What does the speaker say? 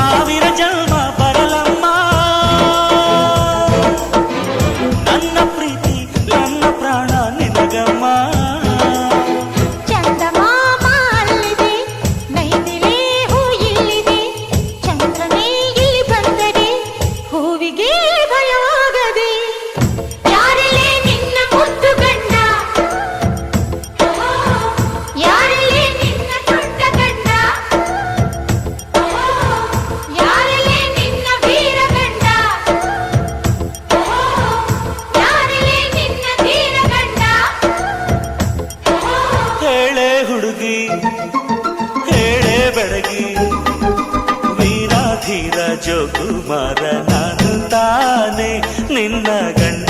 ಸಾವಿರ ಜನ್ಮ ಬರಲಮ್ಮ ನನ್ನ ಪ್ರೀತಿ ನನ್ನ ಪ್ರಾಣ ನಿನಗಮ್ಮ ಹುಡುಗಿ ಹೇಳೆ ಬೆಳಗಿ ವೀರಾಧೀರ ಜೋಕುಮಾರ ನಾನು ತಾನೆ ನಿನ್ನ ಗಂಡ